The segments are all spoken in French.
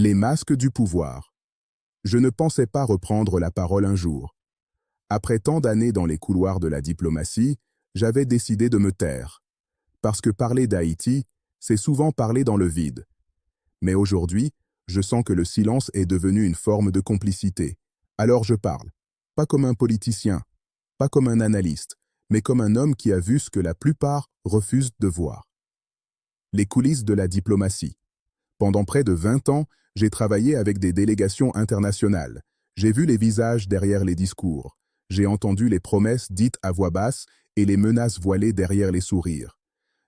Les masques du pouvoir. Je ne pensais pas reprendre la parole un jour. Après tant d'années dans les couloirs de la diplomatie, j'avais décidé de me taire. Parce que parler d'Haïti, c'est souvent parler dans le vide. Mais aujourd'hui, je sens que le silence est devenu une forme de complicité. Alors je parle. Pas comme un politicien, pas comme un analyste, mais comme un homme qui a vu ce que la plupart refusent de voir. Les coulisses de la diplomatie. Pendant près de 20 ans, j'ai travaillé avec des délégations internationales. J'ai vu les visages derrière les discours. J'ai entendu les promesses dites à voix basse et les menaces voilées derrière les sourires.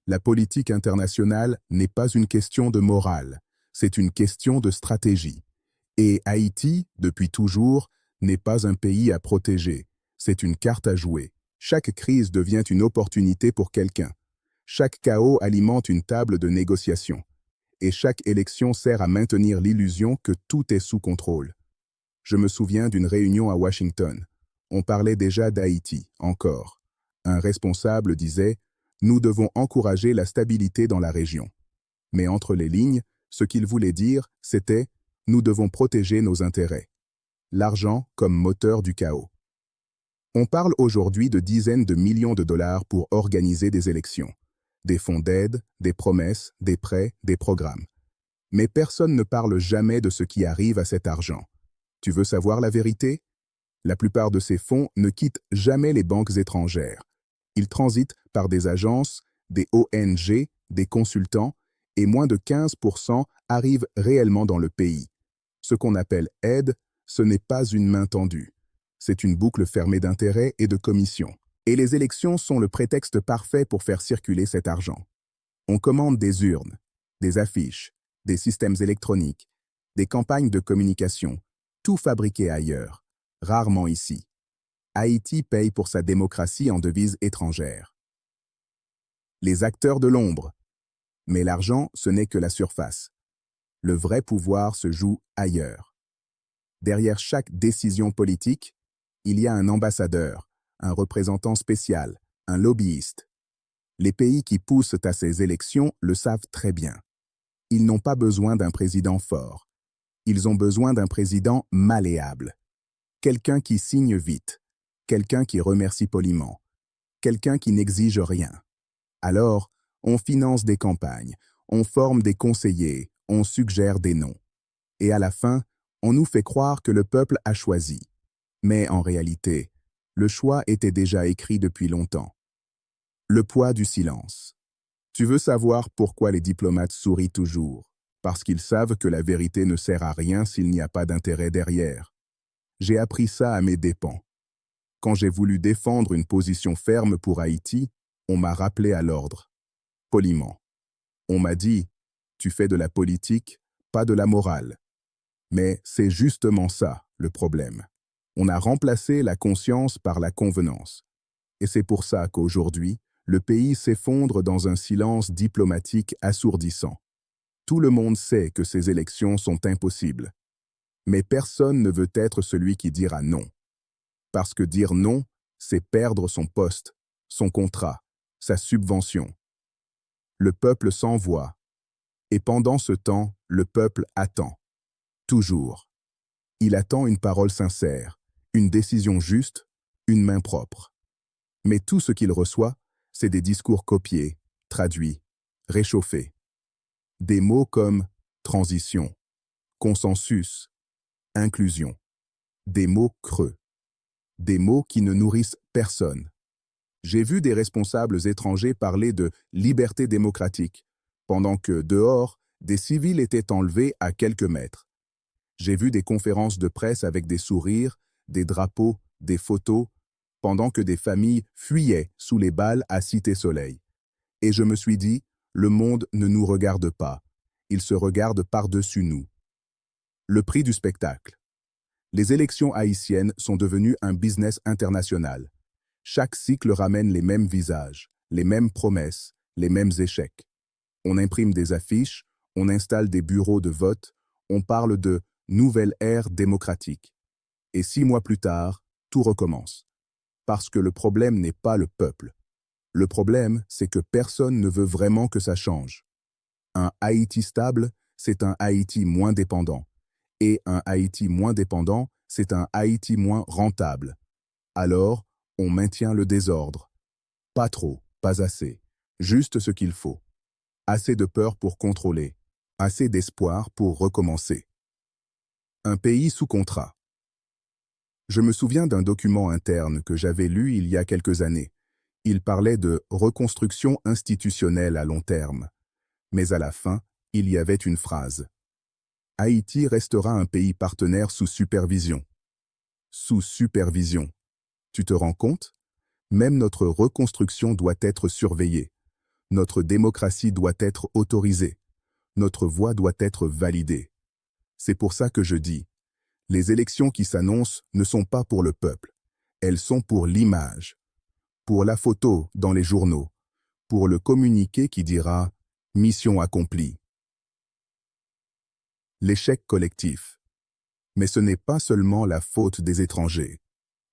La politique internationale n'est pas une question de morale, c'est une question de stratégie. Et Haïti, depuis toujours, n'est pas un pays à protéger, c'est une carte à jouer. Chaque crise devient une opportunité pour quelqu'un. Chaque chaos alimente une table de négociation. Et chaque élection sert à maintenir l'illusion que tout est sous contrôle. Je me souviens d'une réunion à Washington. On parlait déjà d'Haïti, encore. Un responsable disait « Nous devons encourager la stabilité dans la région ». Mais entre les lignes, ce qu'il voulait dire, c'était « Nous devons protéger nos intérêts ». L'argent comme moteur du chaos. On parle aujourd'hui de dizaines de millions de dollars pour organiser des élections. Des fonds d'aide, des promesses, des prêts, des programmes. Mais personne ne parle jamais de ce qui arrive à cet argent. Tu veux savoir la vérité? La plupart de ces fonds ne quittent jamais les banques étrangères. Ils transitent par des agences, des ONG, des consultants, et moins de 15% arrivent réellement dans le pays. Ce qu'on appelle aide, ce n'est pas une main tendue. C'est une boucle fermée d'intérêts et de commissions. Et les élections sont le prétexte parfait pour faire circuler cet argent. On commande des urnes, des affiches, des systèmes électroniques, des campagnes de communication, tout fabriqué ailleurs, rarement ici. Haïti paye pour sa démocratie en devises étrangères. Les acteurs de l'ombre. Mais l'argent, ce n'est que la surface. Le vrai pouvoir se joue ailleurs. Derrière chaque décision politique, il y a un ambassadeur, un représentant spécial, un lobbyiste. Les pays qui poussent à ces élections le savent très bien. Ils n'ont pas besoin d'un président fort. Ils ont besoin d'un président malléable. Quelqu'un qui signe vite. Quelqu'un qui remercie poliment. Quelqu'un qui n'exige rien. Alors, on finance des campagnes, on forme des conseillers, on suggère des noms. Et à la fin, on nous fait croire que le peuple a choisi. Mais en réalité, le choix était déjà écrit depuis longtemps. Le poids du silence. Tu veux savoir pourquoi les diplomates sourient toujours? Parce qu'ils savent que la vérité ne sert à rien s'il n'y a pas d'intérêt derrière. J'ai appris ça à mes dépens. Quand j'ai voulu défendre une position ferme pour Haïti, on m'a rappelé à l'ordre. Poliment. On m'a dit, tu fais de la politique, pas de la morale. Mais c'est justement ça, le problème. On a remplacé la conscience par la convenance. Et c'est pour ça qu'aujourd'hui, le pays s'effondre dans un silence diplomatique assourdissant. Tout le monde sait que ces élections sont impossibles. Mais personne ne veut être celui qui dira non. Parce que dire non, c'est perdre son poste, son contrat, sa subvention. Le peuple s'envoie. Et pendant ce temps, le peuple attend. Toujours. Il attend une parole sincère, une décision juste, une main propre. Mais tout ce qu'il reçoit, c'est des discours copiés, traduits, réchauffés. Des mots comme transition, consensus, inclusion. Des mots creux. Des mots qui ne nourrissent personne. J'ai vu des responsables étrangers parler de liberté démocratique, pendant que, dehors, des civils étaient enlevés à quelques mètres. J'ai vu des conférences de presse avec des sourires, des drapeaux, des photos, pendant que des familles fuyaient sous les balles à Cité Soleil. Et je me suis dit, le monde ne nous regarde pas, il se regarde par-dessus nous. Le prix du spectacle. Les élections haïtiennes sont devenues un business international. Chaque cycle ramène les mêmes visages, les mêmes promesses, les mêmes échecs. On imprime des affiches, on installe des bureaux de vote, on parle de « nouvelle ère démocratique ». Et 6 mois plus tard, tout recommence. Parce que le problème n'est pas le peuple. Le problème, c'est que personne ne veut vraiment que ça change. Un Haïti stable, c'est un Haïti moins dépendant. Et un Haïti moins dépendant, c'est un Haïti moins rentable. Alors, on maintient le désordre. Pas trop, pas assez. Juste ce qu'il faut. Assez de peur pour contrôler. Assez d'espoir pour recommencer. Un pays sous contrat. Je me souviens d'un document interne que j'avais lu il y a quelques années. Il parlait de reconstruction institutionnelle à long terme. Mais à la fin, il y avait une phrase. Haïti restera un pays partenaire sous supervision. Sous supervision. Tu te rends compte? Même notre reconstruction doit être surveillée. Notre démocratie doit être autorisée. Notre voix doit être validée. C'est pour ça que je dis, les élections qui s'annoncent ne sont pas pour le peuple. Elles sont pour l'image, pour la photo dans les journaux, pour le communiqué qui dira « mission accomplie ». L'échec collectif. Mais ce n'est pas seulement la faute des étrangers.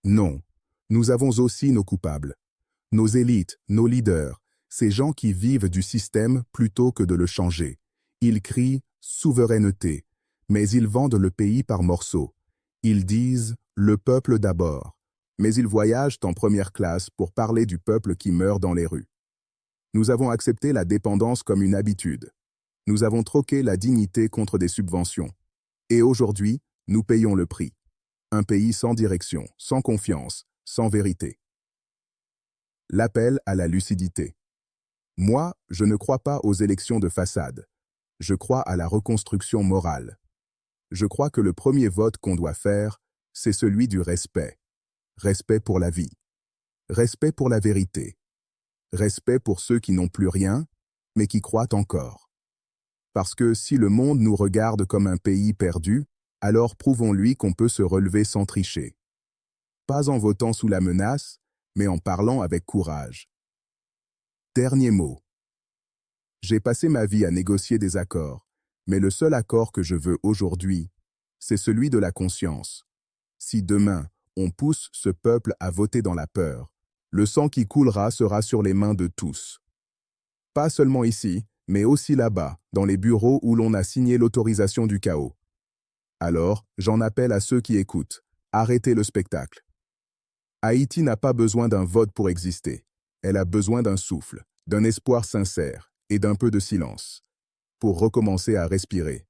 Non, nous avons aussi nos coupables. Nos élites, nos leaders, ces gens qui vivent du système plutôt que de le changer. Ils crient « souveraineté », mais ils vendent le pays par morceaux. Ils disent « le peuple d'abord », mais ils voyagent en première classe pour parler du peuple qui meurt dans les rues. Nous avons accepté la dépendance comme une habitude. Nous avons troqué la dignité contre des subventions. Et aujourd'hui, nous payons le prix. Un pays sans direction, sans confiance, sans vérité. L'appel à la lucidité. Moi, je ne crois pas aux élections de façade. Je crois à la reconstruction morale. Je crois que le premier vote qu'on doit faire, c'est celui du respect. Respect pour la vie. Respect pour la vérité. Respect pour ceux qui n'ont plus rien, mais qui croient encore. Parce que si le monde nous regarde comme un pays perdu, alors prouvons-lui qu'on peut se relever sans tricher. Pas en votant sous la menace, mais en parlant avec courage. Dernier mot. J'ai passé ma vie à négocier des accords, mais le seul accord que je veux aujourd'hui, c'est celui de la conscience. Si demain, on pousse ce peuple à voter dans la peur, le sang qui coulera sera sur les mains de tous. Pas seulement ici, mais aussi là-bas, dans les bureaux où l'on a signé l'autorisation du chaos. Alors, j'en appelle à ceux qui écoutent. Arrêtez le spectacle. Haïti n'a pas besoin d'un vote pour exister. Elle a besoin d'un souffle, d'un espoir sincère et d'un peu de silence pour recommencer à respirer.